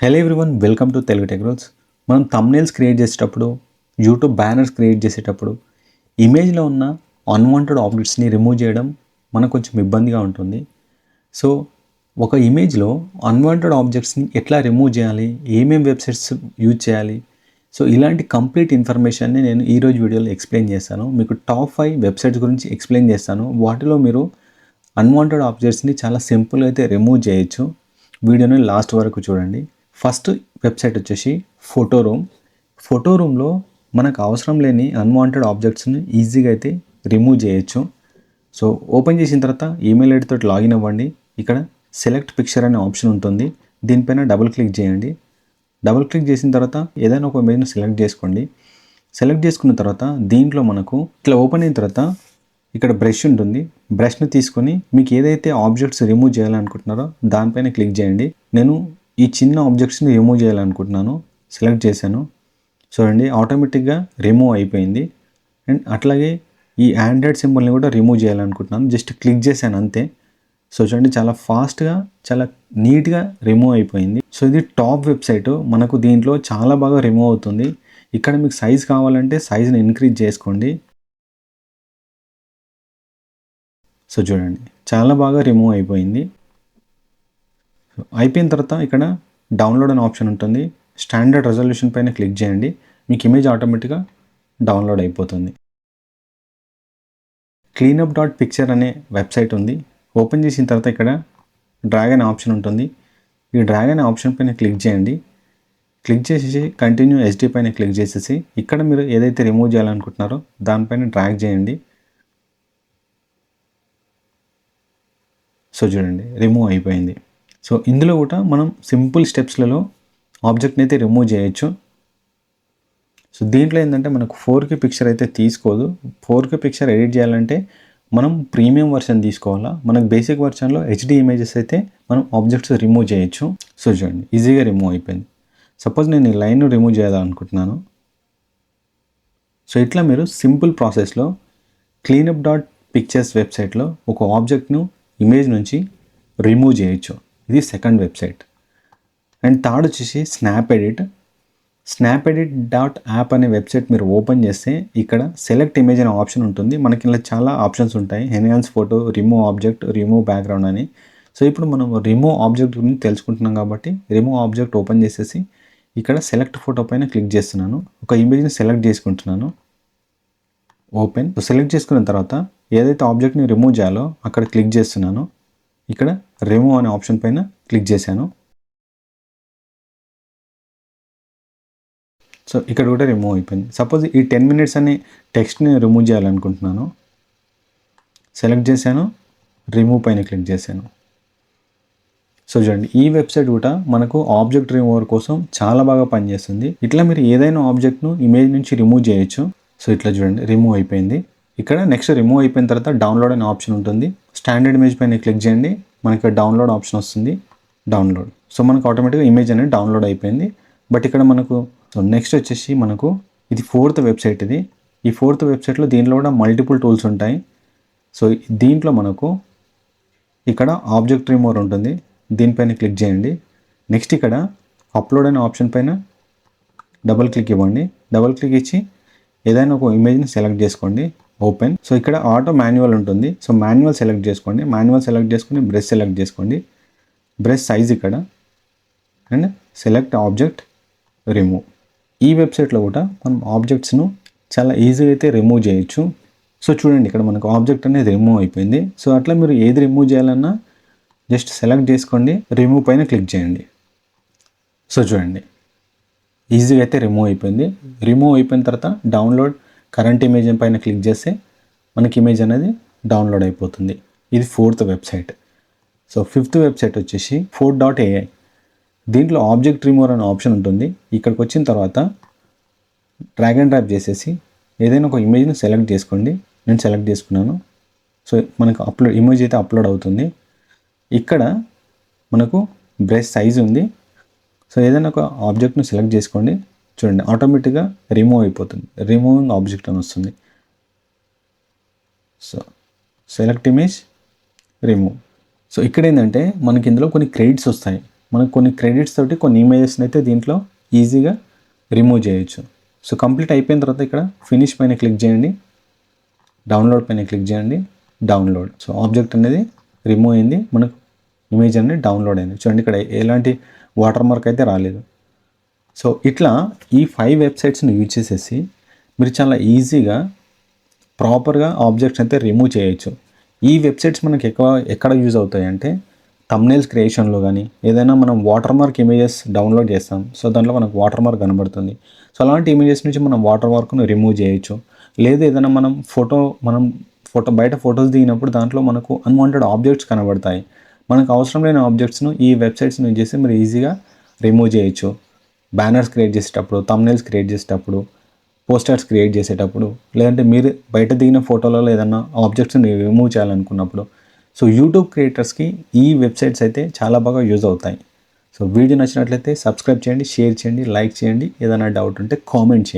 Hello everyone, welcome to Telugu tech rules. మనం thumbnails create చేసేటప్పుడు, YouTube banners create చేసేటప్పుడు ఇమేజ్లో ఉన్న అన్వాంటెడ్ ఆబ్జెక్ట్స్ని రిమూవ్ చేయడం మనకు కొంచెం ఇబ్బందిగా ఉంటుంది. సో ఒక ఇమేజ్లో అన్వాంటెడ్ ఆబ్జెక్ట్స్ని ఎట్లా రిమూవ్ చేయాలి, ఏమేమి వెబ్సైట్స్ యూజ్ చేయాలి, సో ఇలాంటి కంప్లీట్ ఇన్ఫర్మేషన్ని నేను ఈరోజు వీడియోలో ఎక్స్ప్లెయిన్ చేస్తాను. మీకు టాప్ 5 వెబ్సైట్స్ గురించి ఎక్స్ప్లెయిన్ చేస్తాను. వాటిలో మీరు అన్వాంటెడ్ ఆబ్జెక్ట్స్ని చాలా సింపుల్గా అయితే రిమూవ్ చేయొచ్చు. వీడియోని లాస్ట్ వరకు చూడండి. ఫస్ట్ వెబ్సైట్ వచ్చేసి ఫోటో రూమ్లో మనకు అవసరం లేని అన్వాంటెడ్ ఆబ్జెక్ట్స్ని ఈజీగా అయితే రిమూవ్ చేయొచ్చు. సో ఓపెన్ చేసిన తర్వాత ఈమెయిల్ ఐడితో లాగిన్ అవ్వండి. ఇక్కడ సెలెక్ట్ పిక్చర్ అనే ఆప్షన్ ఉంటుంది. దీనిపైన డబుల్ క్లిక్ చేయండి. డబుల్ క్లిక్ చేసిన తర్వాత ఏదైనా ఒక ఇమేజ్ని సెలెక్ట్ చేసుకోండి. సెలెక్ట్ చేసుకున్న తర్వాత దీంట్లో మనకు ఇట్లా ఓపెన్ అయిన తర్వాత ఇక్కడ బ్రష్ ఉంటుంది. బ్రష్ని తీసుకొని మీకు ఏదైతే ఆబ్జెక్ట్స్ రిమూవ్ చేయాలనుకుంటున్నారో దానిపైన క్లిక్ చేయండి. నేను ఈ చిన్న ఆబ్జెక్ట్స్ని రిమూవ్ చేయాలనుకుంటున్నాను. సెలెక్ట్ చేశాను. చూడండి, ఆటోమేటిక్గా రిమూవ్ అయిపోయింది. అండ్ అట్లాగే ఈ ఆండ్రాయిడ్ సింబల్ని కూడా రిమూవ్ చేయాలనుకుంటున్నాను. జస్ట్ క్లిక్ చేశాను అంతే. సో చూడండి, చాలా ఫాస్ట్గా, చాలా నీట్గా రిమూవ్ అయిపోయింది. సో ఇది టాప్ వెబ్సైట్. మనకు దీంట్లో చాలా బాగా రిమూవ్ అవుతుంది. ఇక్కడ మీకు సైజ్ కావాలంటే సైజ్ని ఇంక్రీజ్ చేసుకోండి. సో చూడండి, చాలా బాగా రిమూవ్ అయిపోయింది. అయిపోయిన తర్వాత ఇక్కడ డౌన్లోడ్ అనే ఆప్షన్ ఉంటుంది. స్టాండర్డ్ రెజల్యూషన్ పైన క్లిక్ చేయండి. మీకు ఇమేజ్ ఆటోమేటిక్గా డౌన్లోడ్ అయిపోతుంది. cleanup.picture అనే వెబ్సైట్ ఉంది. ఓపెన్ చేసిన తర్వాత ఇక్కడ డ్రాగ్ అనే ఆప్షన్ ఉంటుంది. ఈ డ్రాగ్ అనే ఆప్షన్ పైన క్లిక్ చేయండి. క్లిక్ చేసేసి కంటిన్యూ ఎస్డి పైన క్లిక్ చేసేసి ఇక్కడ మీరు ఏదైతే రిమూవ్ చేయాలనుకుంటున్నారో దానిపైన డ్రాగ్ చేయండి. సో చూడండి, రిమూవ్ అయిపోయింది. సో ఇందులో కూడా మనం సింపుల్ స్టెప్స్లలో ఆబ్జెక్ట్ని అయితే రిమూవ్ చేయొచ్చు. సో దీంట్లో ఏంటంటే మనకు 4K పిక్చర్ అయితే తీసుకోదు. 4K పిక్చర్ ఎడిట్ చేయాలంటే మనం ప్రీమియం వర్షన్ తీసుకోవాలా. మనకు బేసిక్ వర్షన్లో హెచ్డి ఇమేజెస్ అయితే మనం ఆబ్జెక్ట్స్ రిమూవ్ చేయొచ్చు. సో చూడండి, ఈజీగా రిమూవ్ అయిపోయింది. సపోజ్ నేను ఈ లైన్ రిమూవ్ చేయాలనుకుంటున్నాను. సో ఇట్లా మీరు సింపుల్ ప్రాసెస్లో cleanup.pictures వెబ్సైట్లో ఒక ఆబ్జెక్ట్ను ఇమేజ్ నుంచి రిమూవ్ చేయొచ్చు. ఇది సెకండ్ వెబ్సైట్. అండ్ థర్డ్ వచ్చేసి snapedit.app అనే వెబ్సైట్ మీరు ఓపెన్ చేస్తే ఇక్కడ సెలెక్ట్ ఇమేజ్ అనే ఆప్షన్ ఉంటుంది. మనకి ఇలా చాలా ఆప్షన్స్ ఉంటాయి. Enhance photo, remove object, remove background అని. సో ఇప్పుడు మనం రిమూవ్ ఆబ్జెక్ట్ గురించి తెలుసుకుంటున్నాం కాబట్టి రిమూవ్ ఆబ్జెక్ట్ ఓపెన్ చేసేసి ఇక్కడ సెలెక్ట్ ఫోటో పైన క్లిక్ చేస్తున్నాను. ఒక ఇమేజ్ని సెలెక్ట్ చేసుకుంటున్నాను. ఓపెన్. సెలెక్ట్ చేసుకున్న తర్వాత ఏదైతే ఆబ్జెక్ట్ని రిమూవ్ చేయాలో అక్కడ క్లిక్ చేస్తున్నాను. ఇక్కడ రిమూవ్ అనే ఆప్షన్ పైన క్లిక్ చేశాను. సో ఇక్కడ కూడా రిమూవ్ అయిపోయింది. సపోజ్ ఈ 10 minutes అనే టెక్స్ట్ని రిమూవ్ చేయాలనుకుంటున్నాను. సెలెక్ట్ చేశాను, రిమూవ్ పైన క్లిక్ చేశాను. సో చూడండి, ఈ వెబ్సైట్ కూడా మనకు ఆబ్జెక్ట్ రిమూవర్ కోసం చాలా బాగా పనిచేస్తుంది. ఇట్లా మీరు ఏదైనా ఆబ్జెక్ట్ను ఇమేజ్ నుంచి రిమూవ్ చేయొచ్చు. సో ఇట్లా చూడండి, రిమూవ్ అయిపోయింది. ఇక్కడ నెక్స్ట్ రిమూవ్ అయిపోయిన తర్వాత డౌన్లోడ్ అనే ఆప్షన్ ఉంటుంది. స్టాండర్డ్ ఇమేజ్ పైన క్లిక్ చేయండి. మనకి డౌన్లోడ్ ఆప్షన్ వస్తుంది. డౌన్లోడ్. సో మనకు ఆటోమేటిక్గా ఇమేజ్ అనేది డౌన్లోడ్ అయిపోయింది. బట్ ఇక్కడ మనకు సో నెక్స్ట్ వచ్చేసి మనకు ఇది 4th వెబ్సైట్. ఇది ఈ 4th వెబ్సైట్లో దీంట్లో కూడా మల్టిపుల్ టూల్స్ ఉంటాయి. సో దీంట్లో మనకు ఇక్కడ ఆబ్జెక్ట్ రిమూవర్ ఉంటుంది. దీనిపైన క్లిక్ చేయండి. నెక్స్ట్ ఇక్కడ అప్లోడ్ అనే ఆప్షన్ పైన డబుల్ క్లిక్ ఇవ్వండి. డబుల్ క్లిక్ ఇచ్చి ఏదైనా ఒక ఇమేజ్ని సెలెక్ట్ చేసుకోండి. ఓపెన్. సో ఇక్కడ ఆటో మాన్యువల్ ఉంటుంది. సో మాన్యువల్ సెలెక్ట్ చేసుకోండి. మాన్యువల్ సెలెక్ట్ చేసుకుని బ్రష్ సెలెక్ట్ చేసుకోండి. బ్రష్ సైజ్ ఇక్కడ అండ్ సెలెక్ట్ ఆబ్జెక్ట్, రిమూవ్. ఈ వెబ్సైట్లో కూడా మనం ఆబ్జెక్ట్స్ను చాలా ఈజీగా అయితే రిమూవ్ చేయొచ్చు. సో చూడండి, ఇక్కడ మనకు ఆబ్జెక్ట్ అనేది రిమూవ్ అయిపోయింది. సో అట్లా మీరు ఏది రిమూవ్ చేయాలన్నా జస్ట్ సెలెక్ట్ చేసుకోండి, రిమూవ్ పైన క్లిక్ చేయండి. సో చూడండి, ఈజీగా అయితే రిమూవ్ అయిపోయింది. రిమూవ్ అయిపోయిన తర్వాత డౌన్లోడ్ కరెంట్ ఇమేజ్ పైన క్లిక్ చేస్తే మనకి ఇమేజ్ అనేది డౌన్లోడ్ అయిపోతుంది. ఇది 4th website. So 5th website వచ్చేసి 4.ai. దీంట్లో ఆబ్జెక్ట్ రిమూవర్ అనే ఆప్షన్ ఉంటుంది. ఇక్కడికి వచ్చిన తర్వాత డ్రాగ్ అండ్ డ్రాప్ చేసేసి ఏదైనా ఒక ఇమేజ్ని సెలెక్ట్ చేసుకోండి. నేను సెలెక్ట్ చేసుకున్నాను. సో మనకు ఇమేజ్ అయితే అప్లోడ్ అవుతుంది. ఇక్కడ మనకు బ్రష్ సైజ్ ఉంది. సో ఏదైనా ఒక ఆబ్జెక్ట్ను సెలెక్ట్ చేసుకోండి. చూడండి, ఆటోమేటిక్గా రిమూవ్ అయిపోతుంది. రిమూవింగ్ ఆబ్జెక్ట్ అని వస్తుంది. So select image, remove. So ఇక్కడ ఏంటంటే మనకి ఇందులో కొన్ని క్రెడిట్స్ వస్తాయి. మనకు కొన్ని క్రెడిట్స్ తోటి కొన్ని ఇమేజెస్ని అయితే దీంట్లో ఈజీగా రిమూవ్ చేయొచ్చు. సో కంప్లీట్ అయిపోయిన తర్వాత ఇక్కడ ఫినిష్ పైన క్లిక్ చేయండి, డౌన్లోడ్ పైన క్లిక్ చేయండి, డౌన్లోడ్. సో ఆబ్జెక్ట్ అనేది రిమూవ్ అయింది, మనకు ఇమేజ్ అనేది డౌన్లోడ్ అయింది. చూడండి ఇక్కడ ఎలాంటి వాటర్ మార్క్ అయితే రాలేదు. సో ఇట్లా ఈ 5 వెబ్సైట్స్ని యూజ్ చేసేసి మీరు చాలా ఈజీగా ప్రాపర్గా ఆబ్జెక్ట్స్ అయితే రిమూవ్ చేయొచ్చు. ఈ వెబ్సైట్స్ మనకి ఎక్కడ యూజ్ అవుతాయి అంటే థంబ్నెయిల్స్ క్రియేషన్లో కానీ, ఏదైనా మనం వాటర్ మార్క్ ఇమేజెస్ డౌన్లోడ్ చేస్తాం, సో దాంట్లో మనకు వాటర్ మార్క్ కనబడుతుంది. సో అలాంటి ఇమేజెస్ నుంచి మనం వాటర్ మార్క్ను రిమూవ్ చేయొచ్చు. లేదు ఏదైనా మనం బయట ఫొటోస్ దిగినప్పుడు దాంట్లో మనకు అన్వాంటెడ్ ఆబ్జెక్ట్స్ కనబడతాయి. మనకు అవసరం లేని ఆబ్జెక్ట్స్ను ఈ వెబ్సైట్స్ని యూజ్ చేసి మీరు ఈజీగా రిమూవ్ చేయొచ్చు. బ్యానర్స్ క్రియేట్ చేసేటప్పుడు, థంబ్నెయిల్స్ క్రియేట్ చేసేటప్పుడు, పోస్టర్స్ క్రియేట్ చేసేటప్పుడు, లేదంటే మీరు బయట దిగిన ఫోటోలలో ఏదన్నా ఆబ్జెక్ట్స్ని రిమూవ్ చేయాలనుకున్నప్పుడు. సో యూట్యూబ్ క్రియేటర్స్కి ఈ వెబ్సైట్స్ అయితే చాలా బాగా యూజ్ అవుతాయి. సో వీడియో నచ్చినట్లయితే సబ్స్క్రైబ్ చేయండి, షేర్ చేయండి, లైక్ చేయండి. ఏదైనా డౌట్ ఉంటే కామెంట్ చేయండి.